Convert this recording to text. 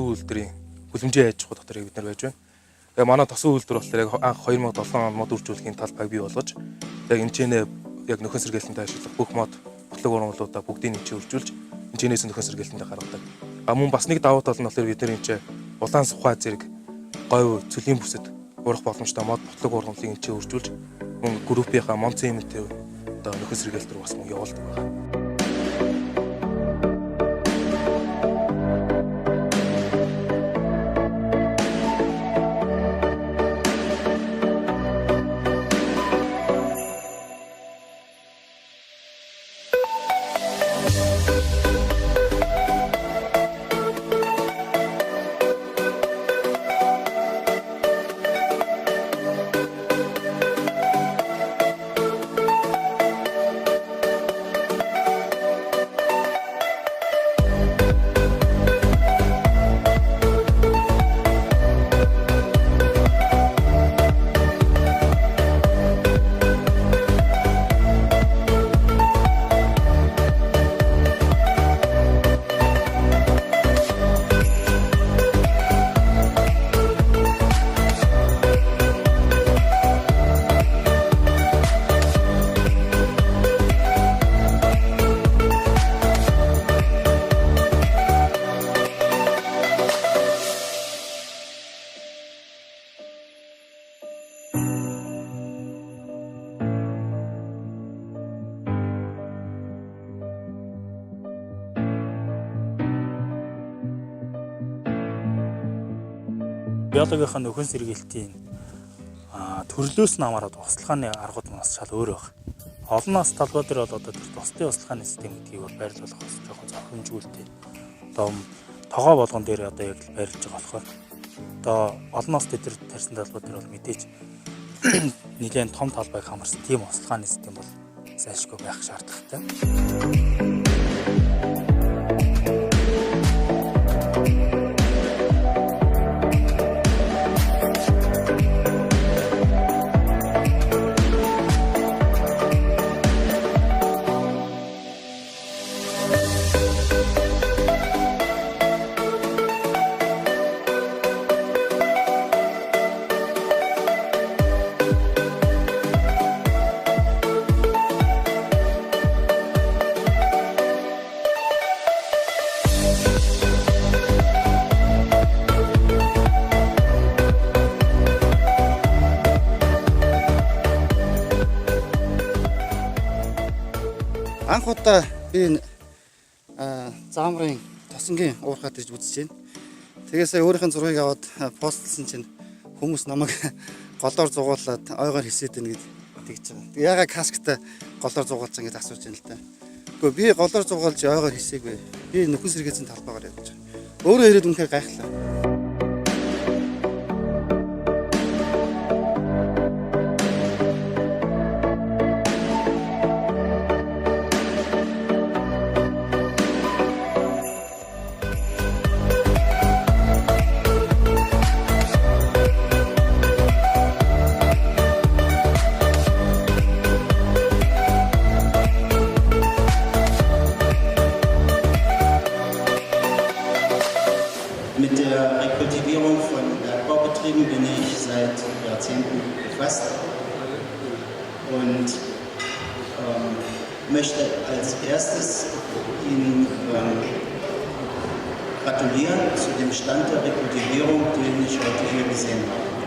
тосон үйлдвэрийн хүлэмжийн аж ахуй дотор бид нар байж байна. Тэгээ манай тосон үйлдвэр болохоор яг анх 2007 онд мод үржүүлэхийн талбайг бий болгож яг энэчнээ яг нөхөн сэргээлтэнд ашиглах бүх мод ботлого ургамлуудаа бүгдийг нэмчи үржүүлж энэчнээс нөхөн сэргээлтэнд гаргадаг. Мөн бас нэг давуу тал нь болохоор бид нар энэ улаан сухай зэрэг говь цөлийн бүсэд урах боломжтой мод ботлого ургамлыг энэчээ үржүүлж мөн группийнхаа Монцемэнтэй одоо нөхөн сэргээлт рүү бас мөн явуулдаг байна. Биологийн нөхөн сэргээлтийн төрлөөс нь хамаарат туслахааны аргууд маш шал өөр баг. Олон нас талбай дээр бол одоо тусдын туслахааны систем гэдгийг бол байрлуулах бас жоохон зохимжуултыг. Одоо тогоо болгон дээр одоо яг байрлаж байгаа болохоор одоо олон нас дээр тарьсан талбай дээр бол мэдээж нэлээд том талбайг хамарсан тийм туслахааны систем бол зайлшгүй байх шаардлагатай. Анх удаа би заамрын тосонгийн уурхаад ирж үзэж байна. Тэгээ сая өөрийнхөө зургийг аваад постлсан чинь хүмүүс намайг голоор зугуулад ойгоор хисээд байна гэж байгаа. Тэгээ ягаад касктай голоор зугаалсан гэж асууж байна л да. Гэхдээ би голоор зугаалж ойгоор хисээгүй. Би нөхөн сэргээцийн талбайгаар явж байгаа. Өөрөө ирээд үнэхээр гайхлаа. Mit der Rekultivierung von Bergbaubetrieben bin ich seit Jahrzehnten befasst und möchte als erstes Ihnen gratulieren zu dem Stand der Rekultivierung, den ich heute hier gesehen habe.